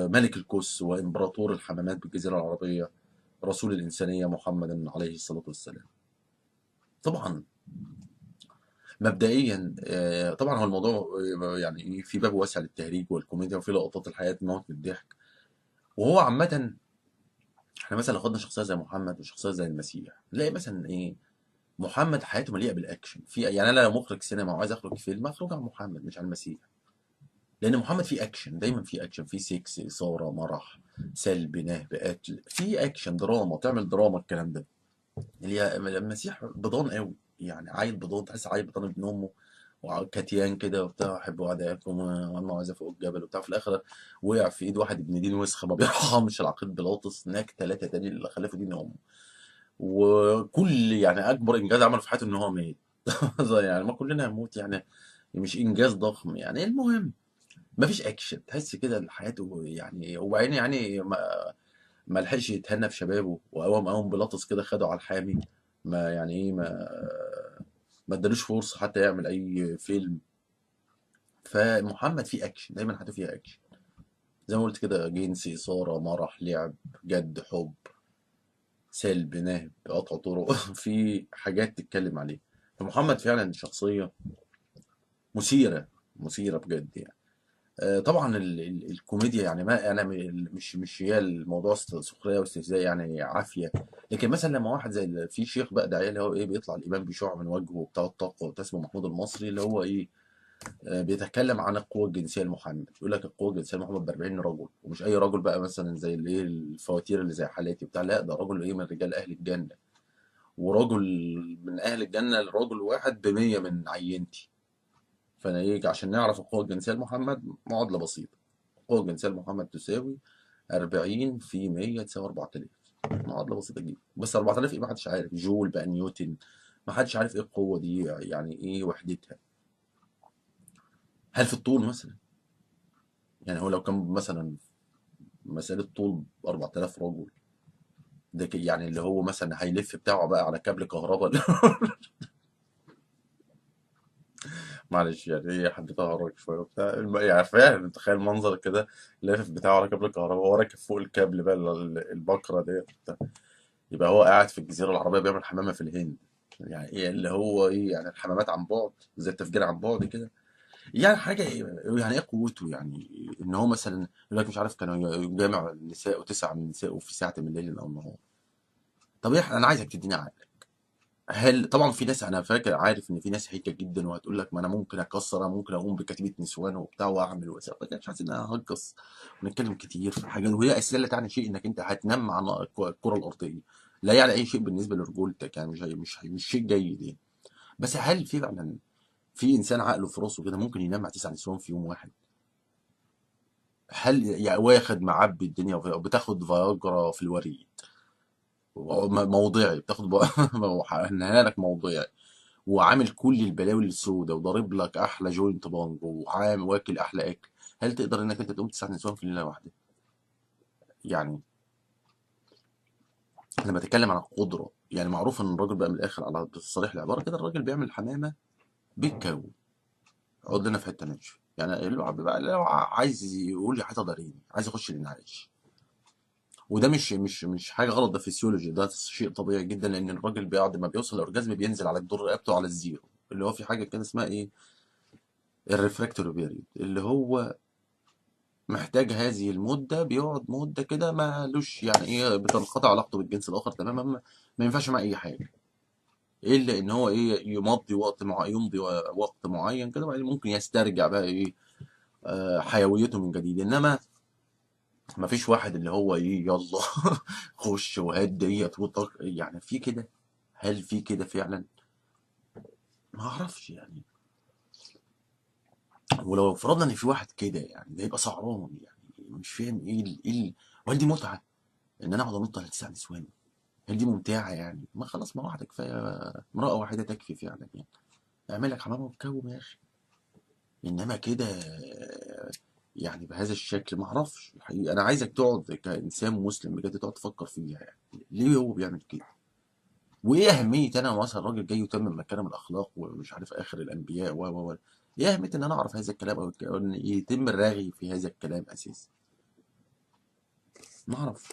ملك القدس وامبراطور الحمامات بالجزيره العربيه، رسول الانسانيه محمد عليه الصلاه والسلام. طبعا مبدئيا طبعا هو الموضوع يعني إيه، في باب واسع للتهريج والكوميديا، وفي لقطات الحياه تموت من الضحك. وهو عامه احنا مثلا لو خدنا شخصيه زي محمد وشخصيه زي المسيح، نلاقي مثلا ايه، محمد حياته مليئه بالاكشن. في يعني انا لو مخرج سينما وعايز اخرج فيلم، اخرج عن محمد مش عن المسيح. لان محمد فيه اكشن، دايما فيه اكشن، فيه سكس، اثاره، مرح، سلب، نهب، قتل، فيه اكشن، دراما، تعمل دراما الكلام ده. اللي هي المسيح بضان قوي، يعني عيل بضان، تحس عيل بضان ابن امه، وكتيان كده وبتاع، احب اعدائكم واما عايز فوق الجبل وبتاع. في الاخر وقع في ايد واحد ابن دين وسخه ما بيرحمش، العقيد بيلاطس ناك ثلاثه تاني اللي خلفه دين امه. وكل يعني اكبر انجاز عمله في حياته ان هو مات. يعني ما كلنا هنموت يعني، مش انجاز ضخم يعني. المهم ما فيش اكشن، تحس كده حياته يعني. وبعدين يعني ما لحقش يتهنى في شبابه، وقوم بيلاطس كده خده على الحامي. ما يعني ايه، ما ادالوش فرصه حتى يعمل اي فيلم. فمحمد فيه اكشن، دايما حياته فيها اكشن، زي ما قلت كده، جنس، اثاره، مرح، لعب، جد، حب، سلب، نهب، قطع طرق. في حاجات تتكلم عليها. فمحمد فعلا شخصيه مثيره، مثيره بجد يعني. طبعا الكوميديا يعني، ما انا مش هي الموضوع سخريه واستهزاء يعني عافيه. لكن مثلا لما واحد زي في شيخ بقى داعيه، اللي هو ايه، بيطلع الامام بيشع من وجهه بتاع الطاقه وبتاع، اسمه محمود المصري، اللي هو ايه، بيتكلم عن القوه الجنسيه لمحمد. يقول لك القوه الجنسيه لمحمد ب 40 رجل، ومش اي رجل بقى مثلا زي الايه الفواتير اللي زي حالاتي بتاع، لا ده رجل ايه، من رجال اهل الجنه. ورجل من اهل الجنه لرجل واحد ب 100 من عينتي. فانا ايه، عشان نعرف القوه الجنسيه لمحمد، معادله بسيطه. القوة الجنسية لمحمد تساوي 40 في 100 تساوي 4000. معادلة بسيطة جدا. بس 4000 ايه، ما حدش عارف. جول بقى، نيوتن، ما حدش عارف ايه القوة دي يعني، ايه وحدتها. هل في الطول مثلا؟ يعني هو لو كان مثلا مسألة طول 4000 رجل، ده يعني اللي هو مثلا هيلف بتاعه بقى على كابل كهرباء. معلش يعني، ايه حد تهرج شويه وبتاع يعني فاهم، تخيل منظر كده، لافف بتاعه على كابل كهرباء، وهو راكب فوق الكابل بقى البكره ديت. يبقى هو قاعد في الجزيرة العربية بيعمل حمامة في الهند. يعني ايه اللي هو ايه، يعني الحمامات عن بعد زي التفجير عن بعد كده. يعني حاجة يعني ايه قوته يعني، ان هو مثلا يقول لك مش عارف كانوا يجامع النساء وتسع من النساء وفي ساعة من الليل او النهار. طب ايه، انا عايزك تديني عقل. هل طبعا في ناس، انا فاكر عارف ان في ناس هيكة جدا وهتقول لك ما انا ممكن اكسر، انا ممكن اقوم بكتيبة نسوان وبتاع واعمل واسوي. مش عايز ان انا هجص ونتكلم كتير في حاجات، وهي اساسا لا تعني شيء انك انت هتنام عن الكرة الارضية. لا يعني اي شيء بالنسبة لرجولتك يعني، مش شيء جيد يعني. بس هل في فعلا في انسان عقله في راسه كده ممكن ينام مع تسع نسوان في يوم واحد؟ هل يعني واخد معبي الدنيا بتاخد فياجرا في الوريد، موضعي بتاخد هنها لك موضعي، وعامل كل البلاوي السوداء، وضارب لك احلى جوينت بانج، وعامل واكل احلى اكل، هل تقدر انك انت تقوم تسع نسوان في ليله واحده؟ يعني لما اتكلم عن القدره، يعني معروف ان الراجل بقى من الاخر على صريح العباره كده، الراجل بيعمل حمامه بالكون. اقعد لنا في حته ناشفه يعني، بقى لو عايز يقول لي حاجه ضريني، عايز يخش الانعاش. وده مش حاجه غلط، ده فيسيولوجي، ده شيء طبيعي جدا. لان الراجل بعد ما بيوصل الاورجازم بينزل على جدور رقبته على الزيرو، اللي هو في حاجه كده اسمها ايه، الريفراكتوري بيريود، اللي هو محتاج هذه المده، بيقعد مده كده مالوش يعني ايه، بتنقطع علاقته بالجنس الاخر تماما، ما ينفعش مع اي حاجه، الا ان هو ايه، يمضي وقت معين كده، وبعدين ممكن يسترجع بقى ايه، حيويته من جديد. انما ما فيش واحد اللي هو ايه، يلا خش وهات ديت يعني في كده. هل في كده فعلا؟ ما اعرفش يعني. ولو فرضنا ان في واحد كده يعني، ده يبقى سعران يعني. مش فاهم ايه وهل دي متعه ان انا اقعد انط على تسع نسوان؟ هل دي ممتعه يعني؟ ما خلاص، ما واحده كفايه، امراه واحده تكفي فعلا يعني. اعمل لك حمام وتكوم يا اخي. انما كده يعني بهذا الشكل، ما اعرفش الحقيقه. انا عايزك تقعد كانسان مسلم بجد، تقعد تفكر فيها يعني، ليه هو بيعمل كده؟ وايه اهميه انا مثلا راجل جاي يتمم مكارم الاخلاق ومش عارف اخر الانبياء ايه اهميه ان انا اعرف هذا الكلام، او ان يتم الرغي في هذا الكلام اساسا؟ ما اعرف.